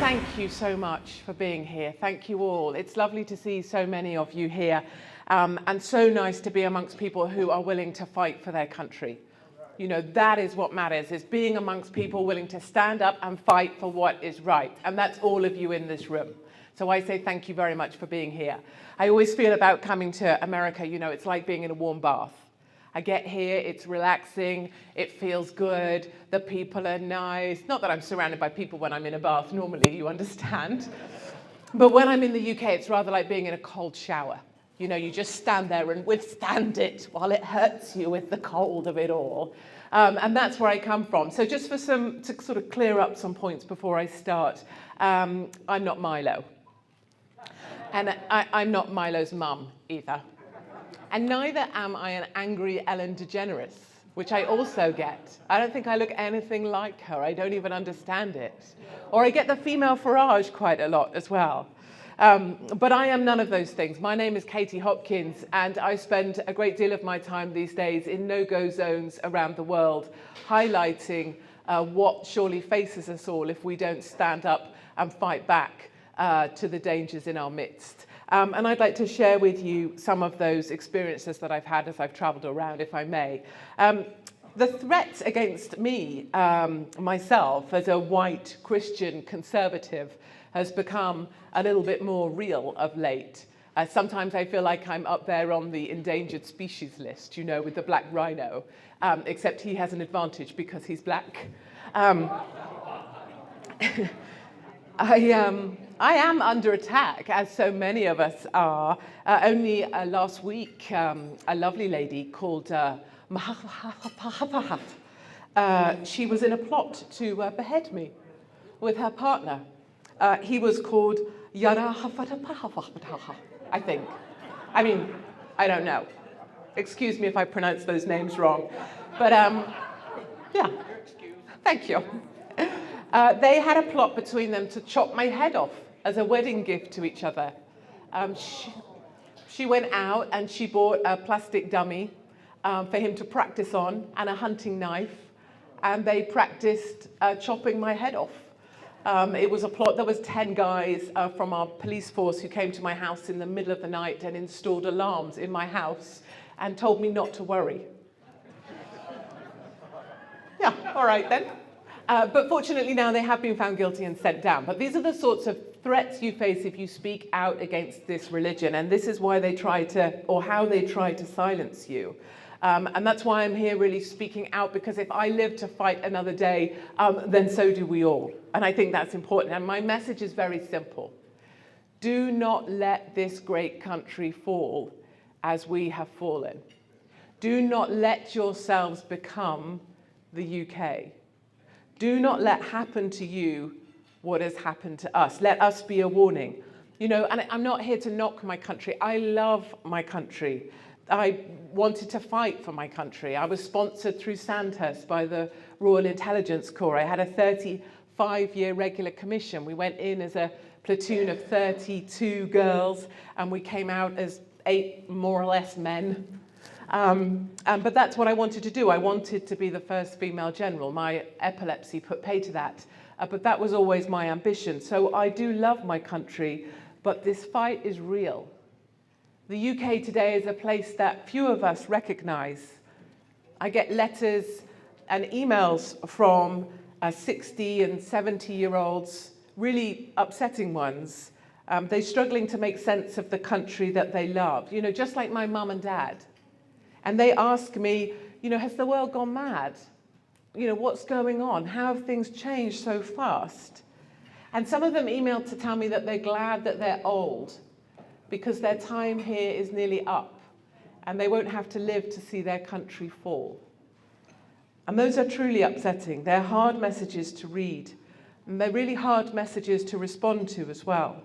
thank you so much for being here. Thank you all. It's lovely to see so many of you here, and so nice to be amongst people who are willing to fight for their country. You know, that is what matters, is being amongst people willing to stand up and fight for what is right. And that's all of you in this room. So I say thank you very much for being here. I always feel about coming to America, you know, it's like being in a warm bath. I get here, it's relaxing, it feels good, the people are nice. Not that I'm surrounded by people when I'm in a bath normally, you understand. But when I'm in the UK, it's rather like being in a cold shower. You know, you just stand there and withstand it while it hurts you with the cold of it all. And that's where I come from. So just to sort of clear up some points before I start, I'm not Milo. And I'm not Milo's mum either. And neither am I an angry Ellen DeGeneres, which I also get. I don't think I look anything like her. I don't even understand it. Or I get the female Farage quite a lot as well. But I am none of those things. My name is Katie Hopkins, and I spend a great deal of my time these days in no-go zones around the world, highlighting what surely faces us all if we don't stand up and fight back to the dangers in our midst. And I'd like to share with you some of those experiences that I've had as I've traveled around, if I may. The threat against me, myself, as a white Christian conservative, has become a little bit more real of late. Sometimes I feel like I'm up there on the endangered species list, you know, with the black rhino, except he has an advantage because he's black. I am under attack, as so many of us are. Only last week, a lovely lady called she was in a plot to behead me with her partner. He was called Yara I think. I mean, I don't know. Excuse me if I pronounce those names wrong. But yeah, thank you. They had a plot between them to chop my head off as a wedding gift to each other. She went out and she bought a plastic dummy for him to practice on and a hunting knife, and they practiced chopping my head off. It was a plot. There was 10 guys from our police force who came to my house in the middle of the night and installed alarms in my house and told me not to worry. Yeah, all right then. But fortunately now they have been found guilty and sent down. But these are the sorts of threats you face if you speak out against this religion. And this is why they try to, or how they try to silence you. And that's why I'm here really speaking out, because if I live to fight another day, then so do we all. And I think that's important. And my message is very simple. Do not let this great country fall as we have fallen. Do not let yourselves become the UK. Do not let happen to you what has happened to us. Let us be a warning. You know, and I'm not here to knock my country. I love my country. I wanted to fight for my country. I was sponsored through Sandhurst by the Royal Intelligence Corps. I had a 35-year regular commission. We went in as a platoon of 32 girls, and we came out as 8 more or less men. But that's what I wanted to do. I wanted to be the first female general. My epilepsy put pay to that. But that was always my ambition. So I do love my country, but this fight is real. The UK today is a place that few of us recognise. I get letters and emails from 60 and 70-year-olds, really upsetting ones. They're struggling to make sense of the country that they love, you know, just like my mum and dad. And they ask me, you know, has the world gone mad? You know, what's going on? How have things changed so fast? And some of them emailed to tell me that they're glad that they're old because their time here is nearly up and they won't have to live to see their country fall. And those are truly upsetting. They're hard messages to read, and they're really hard messages to respond to as well.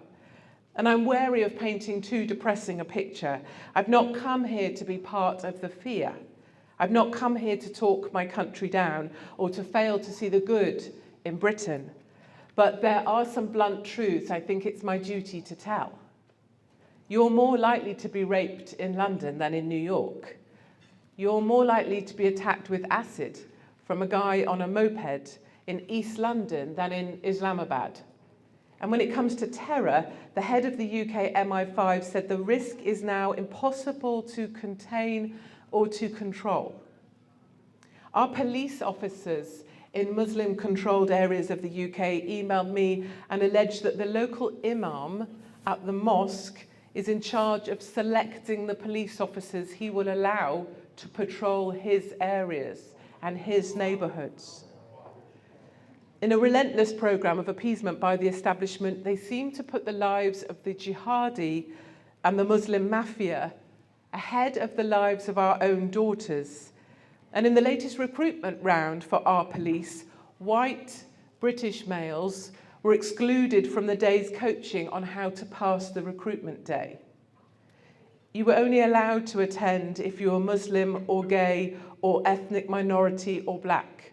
And I'm wary of painting too depressing a picture. I've not come here to be part of the fear. I've not come here to talk my country down or to fail to see the good in Britain. But there are some blunt truths I think it's my duty to tell. You're more likely to be raped in London than in New York. You're more likely to be attacked with acid from a guy on a moped in East London than in Islamabad. And when it comes to terror, the head of the UK MI5 said the risk is now impossible to contain or to control. Our police officers in Muslim-controlled areas of the UK emailed me and alleged that the local imam at the mosque is in charge of selecting the police officers he will allow to patrol his areas and his neighbourhoods. In a relentless programme of appeasement by the establishment, they seem to put the lives of the jihadi and the Muslim mafia ahead of the lives of our own daughters. And in the latest recruitment round for our police, white British males were excluded from the day's coaching on how to pass the recruitment day. You were only allowed to attend if you were Muslim or gay or ethnic minority or black.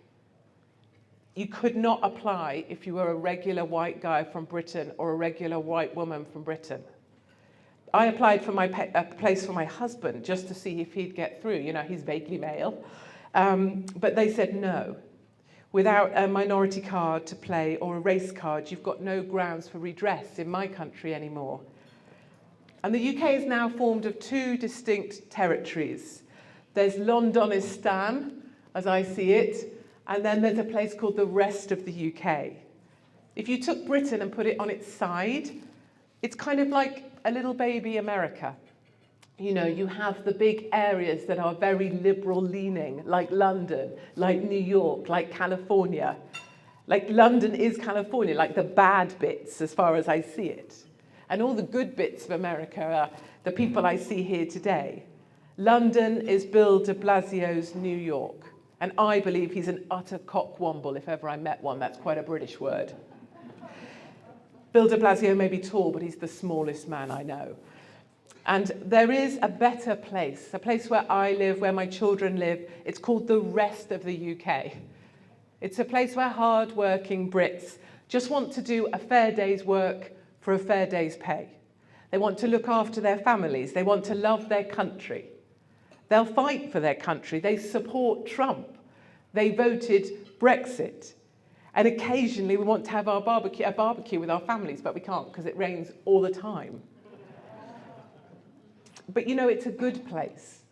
You could not apply if you were a regular white guy from Britain or a regular white woman from Britain. I applied for a place for my husband just to see if he'd get through. You know, he's vaguely male. But they said no. Without a minority card to play or a race card, you've got no grounds for redress in my country anymore. And the UK is now formed of two distinct territories. There's Londonistan, as I see it, and then there's a place called the rest of the UK. If you took Britain and put it on its side, it's kind of like a little baby America. You know, you have the big areas that are very liberal leaning, like London, like New York, like California. Like London is California, like the bad bits as far as I see it. And all the good bits of America are the people I see here today. London is Bill de Blasio's New York. And I believe he's an utter cockwomble, if ever I met one. That's quite a British word. Bill de Blasio may be tall, but he's the smallest man I know. And there is a better place, a place where I live, where my children live. It's called the rest of the UK. It's a place where hard-working Brits just want to do a fair day's work for a fair day's pay. They want to look after their families. They want to love their country. They'll fight for their country. They support Trump. They voted Brexit. And occasionally we want to have a barbecue with our families, but we can't because it rains all the time. But you know, it's a good place.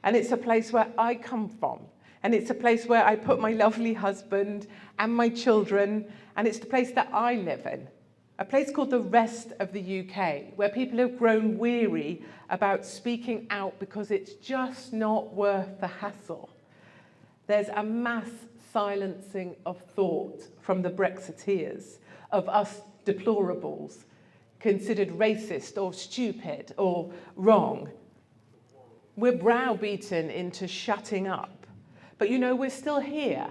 And it's a place where I come from. And it's a place where I put my lovely husband and my children. And it's the place that I live in. A place called the rest of the UK, where people have grown weary about speaking out because it's just not worth the hassle. There's a mass silencing of thought from the Brexiteers, of us deplorables, considered racist or stupid or wrong. We're browbeaten into shutting up. But you know, we're still here.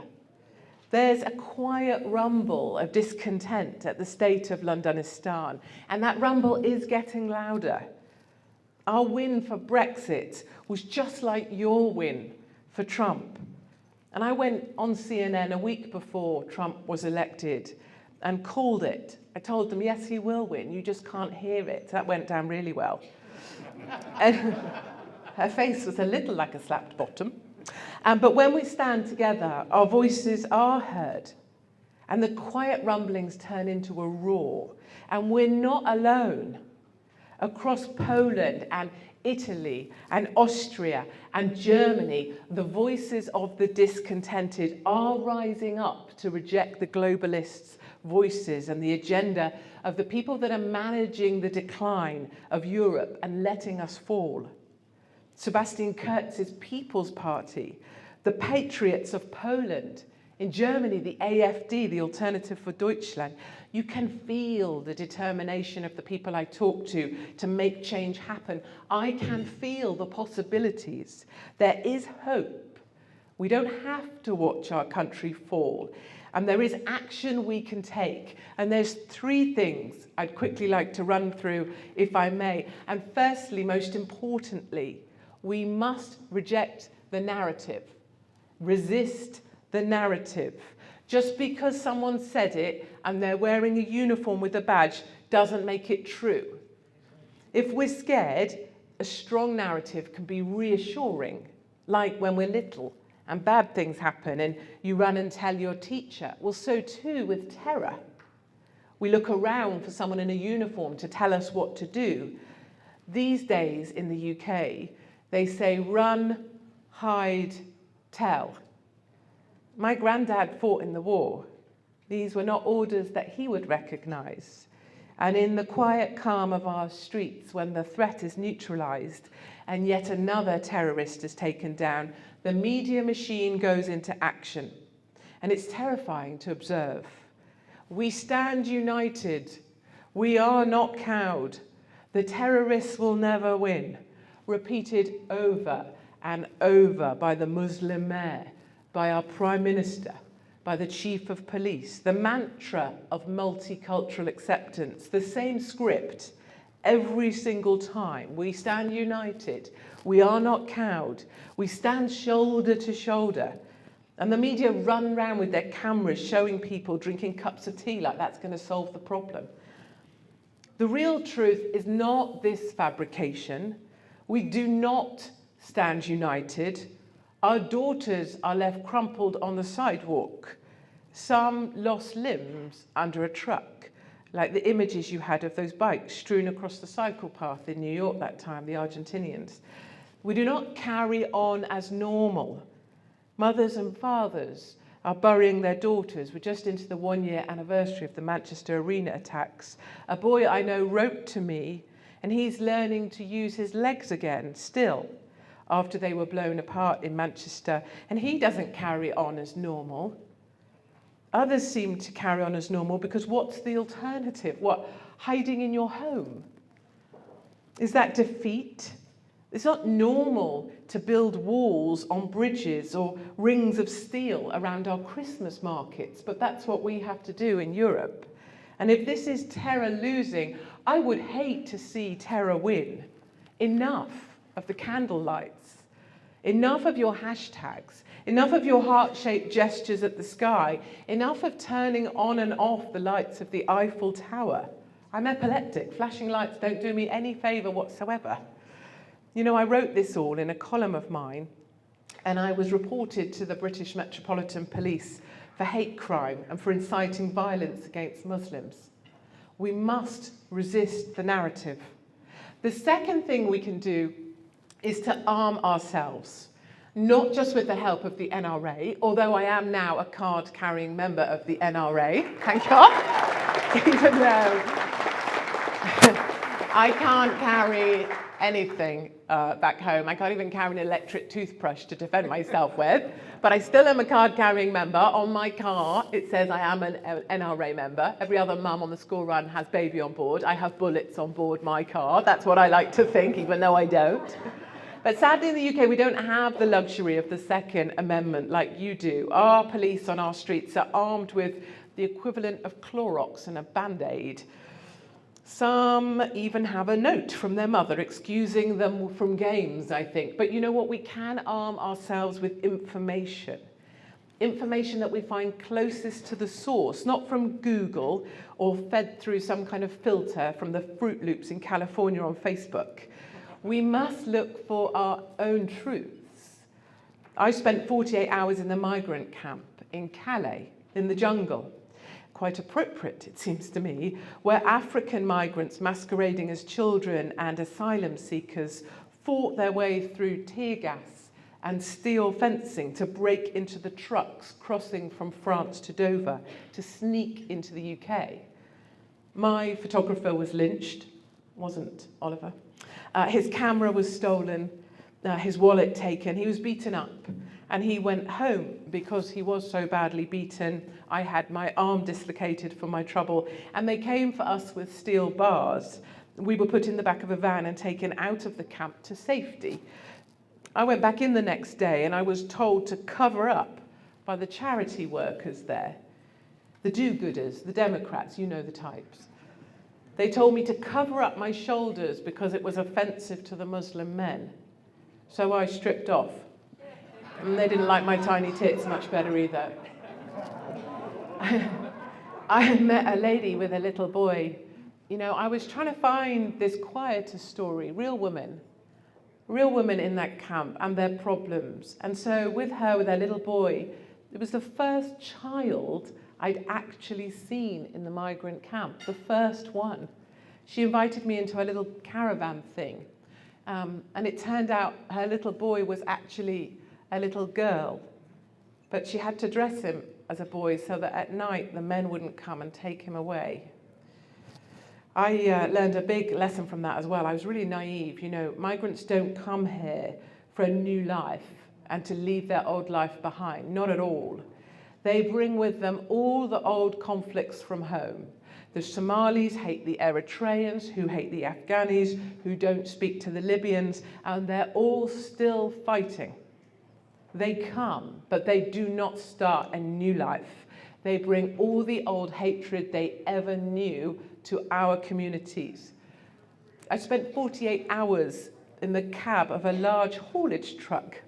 There's a quiet rumble of discontent at the state of Londonistan, and that rumble is getting louder. Our win for Brexit was just like your win for Trump. And I went on CNN a week before Trump was elected and called it. I told them, yes, he will win, you just can't hear it. That went down really well. And her face was a little like a slapped bottom. But when we stand together, our voices are heard. And the quiet rumblings turn into a roar. And we're not alone. Across Poland and Italy and Austria and Germany, the voices of the discontented are rising up to reject the globalists' voices and the agenda of the people that are managing the decline of Europe and letting us fall. Sebastian Kurz's People's Party, the Patriots of Poland, in Germany, the AfD, the Alternative for Deutschland. You can feel the determination of the people I talk to make change happen. I can feel the possibilities. There is hope. We don't have to watch our country fall. And there is action we can take. And there's three things I'd quickly like to run through, if I may. And firstly, most importantly, we must reject the narrative. Resist the narrative. Just because someone said it and they're wearing a uniform with a badge doesn't make it true. If we're scared, a strong narrative can be reassuring, like when we're little and bad things happen and you run and tell your teacher. Well, so too with terror. We look around for someone in a uniform to tell us what to do. These days in the UK, they say run, hide, tell. My granddad fought in the war. These were not orders that he would recognise. And in the quiet calm of our streets, when the threat is neutralised and yet another terrorist is taken down, the media machine goes into action. And it's terrifying to observe. We stand united. We are not cowed. The terrorists will never win. Repeated over and over by the Muslim mayor, by our Prime Minister, by the Chief of Police. The mantra of multicultural acceptance, the same script every single time. We stand united. We are not cowed. We stand shoulder to shoulder. And the media run around with their cameras showing people drinking cups of tea like that's going to solve the problem. The real truth is not this fabrication. We do not stand united. Our daughters are left crumpled on the sidewalk. Some lost limbs under a truck, like the images you had of those bikes strewn across the cycle path in New York that time, the Argentinians. We do not carry on as normal. Mothers and fathers are burying their daughters. We're just into the 1-year anniversary of the Manchester Arena attacks. A boy I know wrote to me, and he's learning to use his legs again, still, after they were blown apart in Manchester, and he doesn't carry on as normal. Others seem to carry on as normal because what's the alternative? What, hiding in your home? Is that defeat? It's not normal to build walls on bridges or rings of steel around our Christmas markets, but that's what we have to do in Europe. And if this is terror losing, I would hate to see terror win. Enough of the candle lights. Enough of your hashtags. Enough of your heart-shaped gestures at the sky. Enough of turning on and off the lights of the Eiffel Tower. I'm epileptic. Flashing lights don't do me any favour whatsoever. You know, I wrote this all in a column of mine, and I was reported to the British Metropolitan Police for hate crime and for inciting violence against Muslims. We must resist the narrative. The second thing we can do is to arm ourselves, not just with the help of the NRA, although I am now a card-carrying member of the NRA, thank God, even though I can't carry anything back home. I can't even carry an electric toothbrush to defend myself with, but I still am a card-carrying member. On my car, it says I am an NRA member. Every other mum on the school run has baby on board. I have bullets on board my car. That's what I like to think, even though I don't. But sadly in the UK, we don't have the luxury of the Second Amendment like you do. Our police on our streets are armed with the equivalent of Clorox and a Band-Aid. Some even have a note from their mother excusing them from games, I think. But you know what? We can arm ourselves with information. Information that we find closest to the source, not from Google or fed through some kind of filter from the Fruit Loops in California on Facebook. We must look for our own truths. I spent 48 hours in the migrant camp in Calais, in the jungle. Quite appropriate, it seems to me, where African migrants masquerading as children and asylum seekers fought their way through tear gas and steel fencing to break into the trucks crossing from France to Dover to sneak into the UK. My photographer was lynched, wasn't Oliver. His camera was stolen, his wallet taken, he was beaten up. And he went home because he was so badly beaten. I had my arm dislocated from my trouble. And they came for us with steel bars. We were put in the back of a van and taken out of the camp to safety. I went back in the next day and I was told to cover up by the charity workers there. The do-gooders, the Democrats, you know the types. They told me to cover up my shoulders because it was offensive to the Muslim men. So I stripped off. And they didn't like my tiny tits much better either. I met a lady with a little boy. You know, I was trying to find this quieter story, real women in that camp and their problems. And so with her, with her little boy, it was the first child I'd actually seen in the migrant camp, the first one. She invited me into a little caravan thing, and it turned out her little boy was actually a little girl, but she had to dress him as a boy so that at night the men wouldn't come and take him away. I learned a big lesson from that as well. I was really naive. You know, migrants don't come here for a new life and to leave their old life behind, not at all. They bring with them all the old conflicts from home. The Somalis hate the Eritreans, who hate the Afghanis, who don't speak to the Libyans, and they're all still fighting. They come, but they do not start a new life. They bring all the old hatred they ever knew to our communities. I spent 48 hours in the cab of a large haulage truck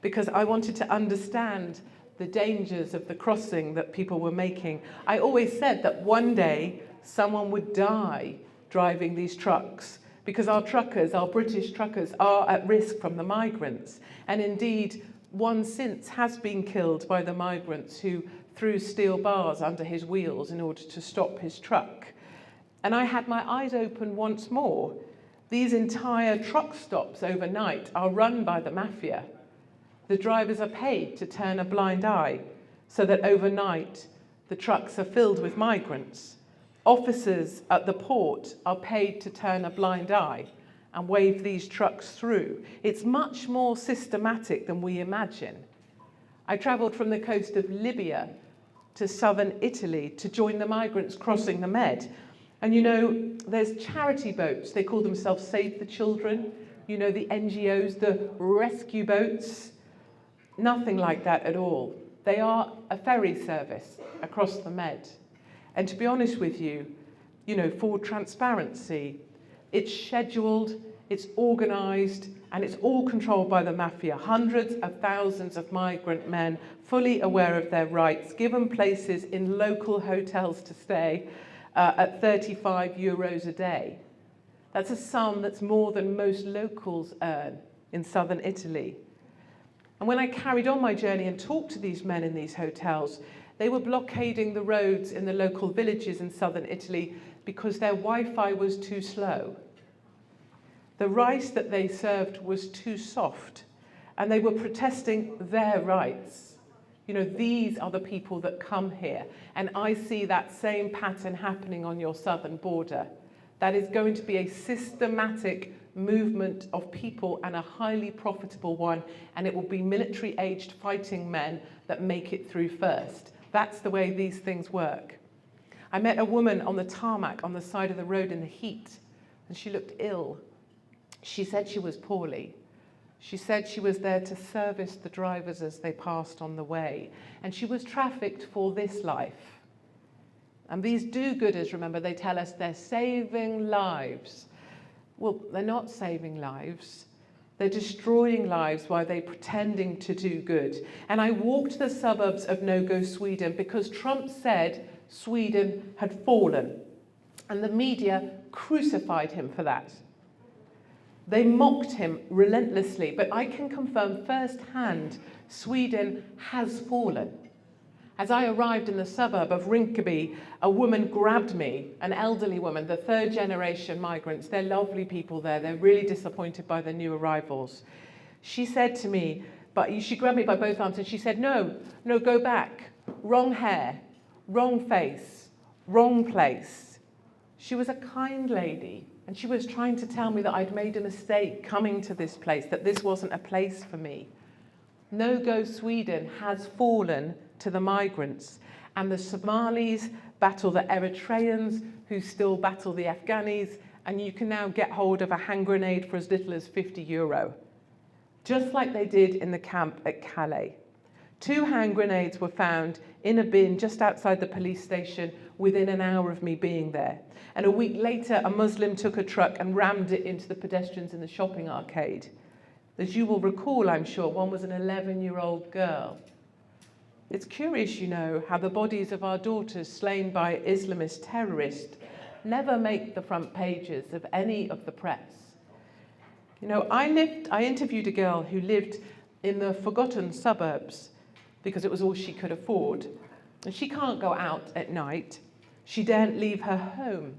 because I wanted to understand the dangers of the crossing that people were making. I always said that one day someone would die driving these trucks because our truckers, our British truckers, are at risk from the migrants. And indeed, one since has been killed by the migrants who threw steel bars under his wheels in order to stop his truck. And I had my eyes open once more. These entire truck stops overnight are run by the mafia. The drivers are paid to turn a blind eye so that overnight the trucks are filled with migrants. Officers at the port are paid to turn a blind eye and wave these trucks through. It's much more systematic than we imagine. I travelled from the coast of Libya to southern Italy to join the migrants crossing the Med. And you know, there's charity boats. They call themselves Save the Children. You know, the NGOs, the rescue boats. Nothing like that at all. They are a ferry service across the Med. And to be honest with you, you know, for transparency, it's scheduled, it's organised, and it's all controlled by the mafia. Hundreds of thousands of migrant men, fully aware of their rights, given places in local hotels to stay at 35 euros a day. That's a sum that's more than most locals earn in southern Italy. And when I carried on my journey and talked to these men in these hotels, they were blockading the roads in the local villages in southern Italy because their Wi-Fi was too slow. The rice that they served was too soft, and they were protesting their rights. You know, these are the people that come here, and I see that same pattern happening on your southern border. That is going to be a systematic movement of people and a highly profitable one, and it will be military-aged fighting men that make it through first. That's the way these things work. I met a woman on the tarmac on the side of the road in the heat, and she looked ill. She said she was poorly. She said she was there to service the drivers as they passed on the way, and she was trafficked for this life. And these do-gooders, remember, they tell us they're saving lives. Well, they're not saving lives. They're destroying lives while they're pretending to do good. And I walked the suburbs of no-go Sweden because Trump said Sweden had fallen, and the media crucified him for that. They mocked him relentlessly, but I can confirm firsthand Sweden has fallen. As I arrived in the suburb of Rinkeby, a woman grabbed me, an elderly woman, the third generation migrants. They're lovely people there. They're really disappointed by the new arrivals. She said to me, she grabbed me by both arms and she said, no, go back. Wrong hair, wrong face, wrong place. She was a kind lady. And she was trying to tell me that I'd made a mistake coming to this place, that this wasn't a place for me. No-Go Sweden has fallen to the migrants, and the Somalis battle the Eritreans, who still battle the Afghanis, and you can now get hold of a hand grenade for as little as €50, just like they did in the camp at Calais. 2 hand grenades were found in a bin just outside the police station within an hour of me being there. And a week later, a Muslim took a truck and rammed it into the pedestrians in the shopping arcade. As you will recall, I'm sure, one was an 11-year-old girl. It's curious, you know, how the bodies of our daughters slain by Islamist terrorists never make the front pages of any of the press. You know, I interviewed a girl who lived in the forgotten suburbs because it was all she could afford. And she can't go out at night. She daren't leave her home.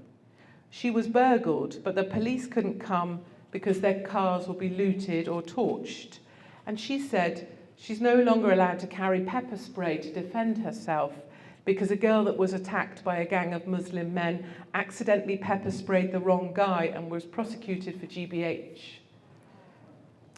She was burgled, but the police couldn't come because their cars would be looted or torched. And she said she's no longer allowed to carry pepper spray to defend herself because a girl that was attacked by a gang of Muslim men accidentally pepper sprayed the wrong guy and was prosecuted for GBH.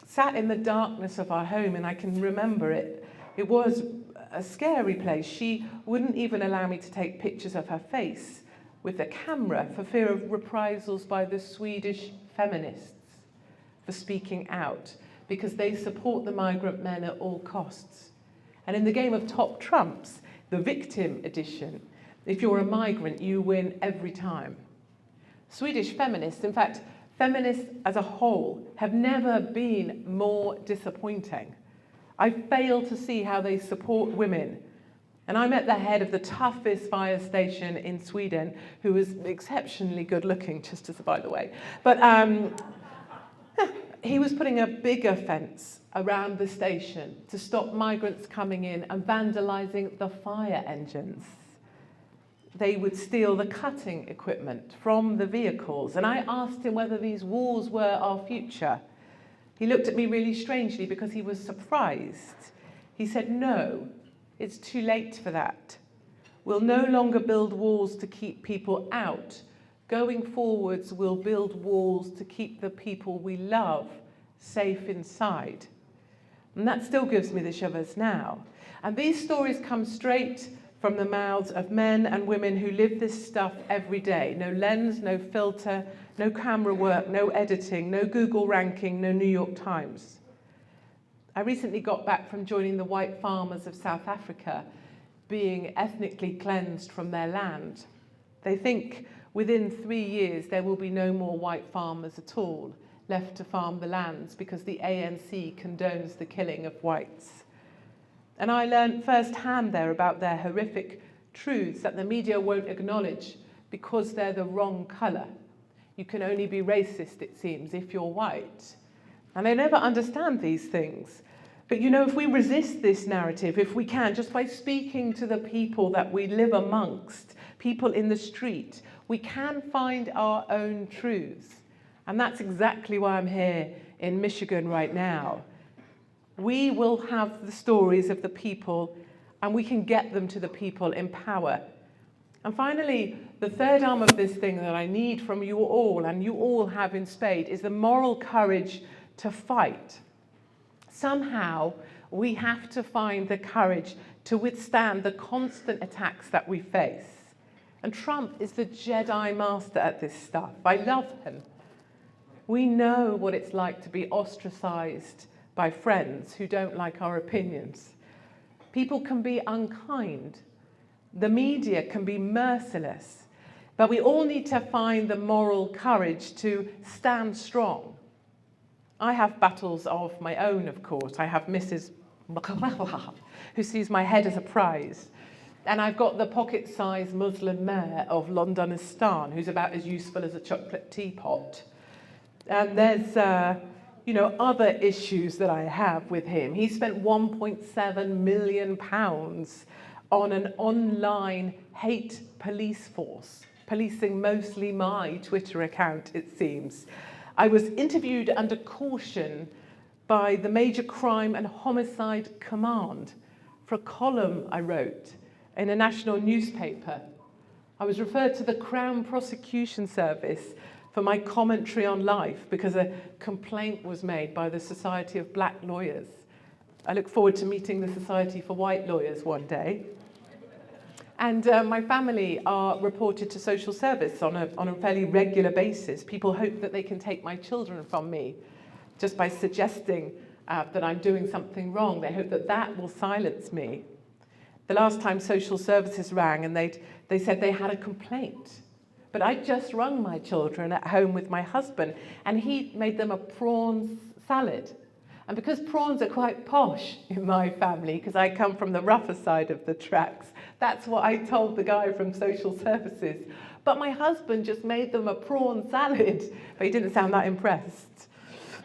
Sat in the darkness of our home, and I can remember it. It was a scary place. She wouldn't even allow me to take pictures of her face with a camera for fear of reprisals by the Swedish feminists for speaking out, because they support the migrant men at all costs. And in the game of top trumps, the victim edition, if you're a migrant, you win every time. Swedish feminists, in fact, feminists as a whole, have never been more disappointing. I fail to see how they support women. And I met the head of the toughest fire station in Sweden, who was exceptionally good looking, just as a by the way. But he was putting a bigger fence around the station to stop migrants coming in and vandalising the fire engines. They would steal the cutting equipment from the vehicles. And I asked him whether these walls were our future. He looked at me really strangely because he was surprised. He said, "No, it's too late for that. We'll no longer build walls to keep people out. Going forwards, we'll build walls to keep the people we love safe inside." And that still gives me the shivers now. And these stories come straight from the mouths of men and women who live this stuff every day. No lens, no filter, no camera work, no editing, no Google ranking, no New York Times. I recently got back from joining the white farmers of South Africa being ethnically cleansed from their land. They think within 3 years there will be no more white farmers at all left to farm the lands because the ANC condones the killing of whites. And I learned firsthand there about their horrific truths that the media won't acknowledge because they're the wrong colour. You can only be racist, it seems, if you're white. And they never understand these things. But you know, if we resist this narrative, if we can, just by speaking to the people that we live amongst, people in the street, we can find our own truths. And that's exactly why I'm here in Michigan right now. We will have the stories of the people, and we can get them to the people in power. And finally, the third arm of this thing that I need from you all, and you all have in spades, is the moral courage to fight. Somehow, we have to find the courage to withstand the constant attacks that we face. And Trump is the Jedi master at this stuff. I love him. We know what it's like to be ostracized by friends who don't like our opinions. People can be unkind. The media can be merciless. But we all need to find the moral courage to stand strong. I have battles of my own, of course. I have Mrs. who sees my head as a prize. And I've got the pocket-sized Muslim mayor of Londonistan, who's about as useful as a chocolate teapot. And there's other issues that I have with him. He spent £1.7 million on an online hate police force, policing mostly my Twitter account, it seems. I was interviewed under caution by the Major Crime and Homicide Command for a column I wrote in a national newspaper. I was referred to the Crown Prosecution Service for my commentary on life because a complaint was made by the Society of Black Lawyers. I look forward to meeting the Society for White Lawyers one day. And my family are reported to social service on a fairly regular basis. People hope that they can take my children from me just by suggesting that I'm doing something wrong. They hope that that will silence me. The last time social services rang and they said they had a complaint. But I just rung my children at home with my husband, and he made them a prawns salad. And because prawns are quite posh in my family, because I come from the rougher side of the tracks, that's what I told the guy from social services. But my husband just made them a prawn salad, but he didn't sound that impressed.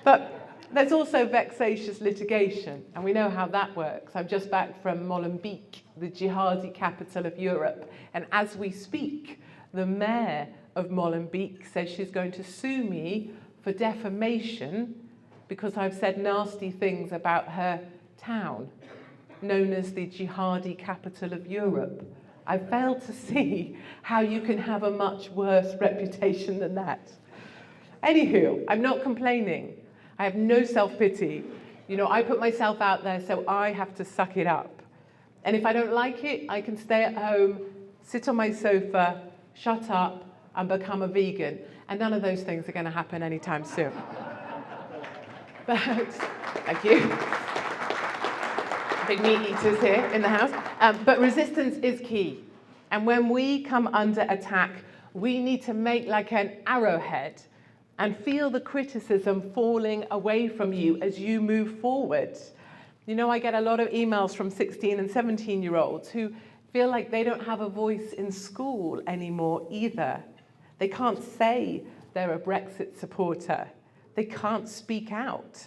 But There's also vexatious litigation, and we know how that works. I'm just back from Molenbeek, the jihadi capital of Europe, and as we speak, the mayor of Molenbeek says she's going to sue me for defamation because I've said nasty things about her town, known as the jihadi capital of Europe. I fail to see how you can have a much worse reputation than that. Anywho, I'm not complaining. I have no self-pity. You know, I put myself out there, so I have to suck it up. And if I don't like it, I can stay at home, sit on my sofa, shut up, and become a vegan. And none of those things are going to happen anytime soon. But, thank you. Big meat eaters here in the house. But resistance is key. And when we come under attack, we need to make like an arrowhead and feel the criticism falling away from you as you move forward. You know, I get a lot of emails from 16 and 17-year-olds who feel like they don't have a voice in school anymore either. They can't say they're a Brexit supporter. They can't speak out.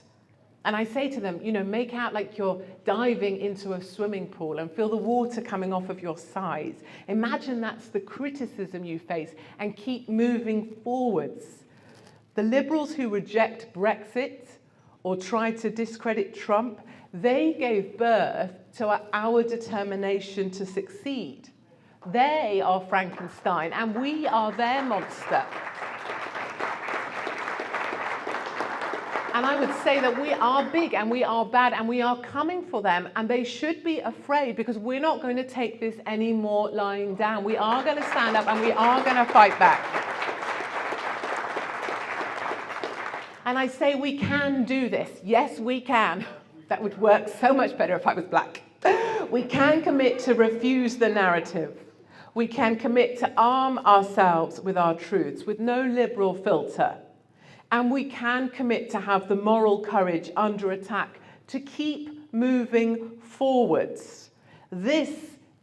And I say to them, you know, make out like you're diving into a swimming pool and feel the water coming off of your sides. Imagine that's the criticism you face and keep moving forwards. The Liberals who reject Brexit or try to discredit Trump, they gave birth to our determination to succeed. They are Frankenstein and we are their monster. And I would say that we are big and we are bad and we are coming for them, and they should be afraid because we're not going to take this anymore lying down. We are going to stand up and we are going to fight back. And I say we can do this. Yes, we can. That would work so much better if I was black. We can commit to refuse the narrative. We can commit to arm ourselves with our truths, with no liberal filter. And we can commit to have the moral courage under attack to keep moving forwards. This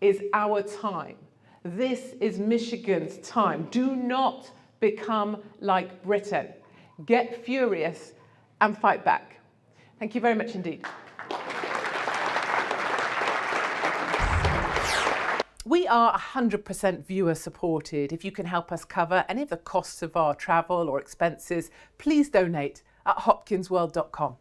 is our time. This is Michigan's time. Do not become like Britain. Get furious and fight back. Thank you very much indeed. We are 100% viewer supported. If you can help us cover any of the costs of our travel or expenses, please donate at hopkinsworld.com.